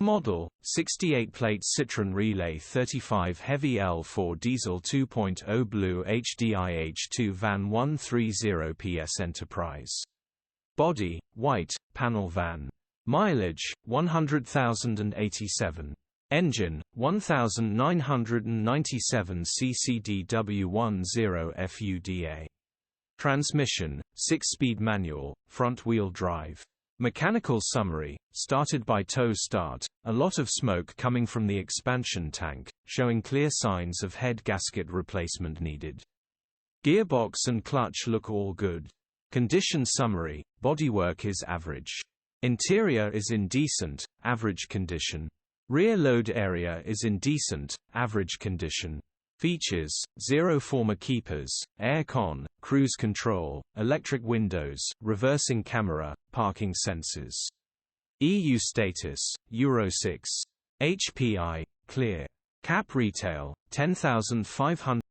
Model, 68-plate CITROEN Relay 35 Heavy L4 Diesel 2.0 BlueHDi H2 van 130 PS Enterprise. Body, white, panel van. Mileage, 100,087. Engine, 1997 ccdw10 FUDA. Transmission, 6-speed manual, front-wheel drive. Mechanical summary, started by tow start, a lot of smoke coming from the expansion tank, showing clear signs of head gasket replacement needed. Gearbox and clutch look all good. Condition summary, bodywork is average. Interior is in decent, average condition. Rear load area is in decent, average condition. Features: 0 former keepers, air-con, cruise control, electric windows, reversing camera, parking sensors. EU status, Euro 6. HPI, clear. Cap retail, 10,500.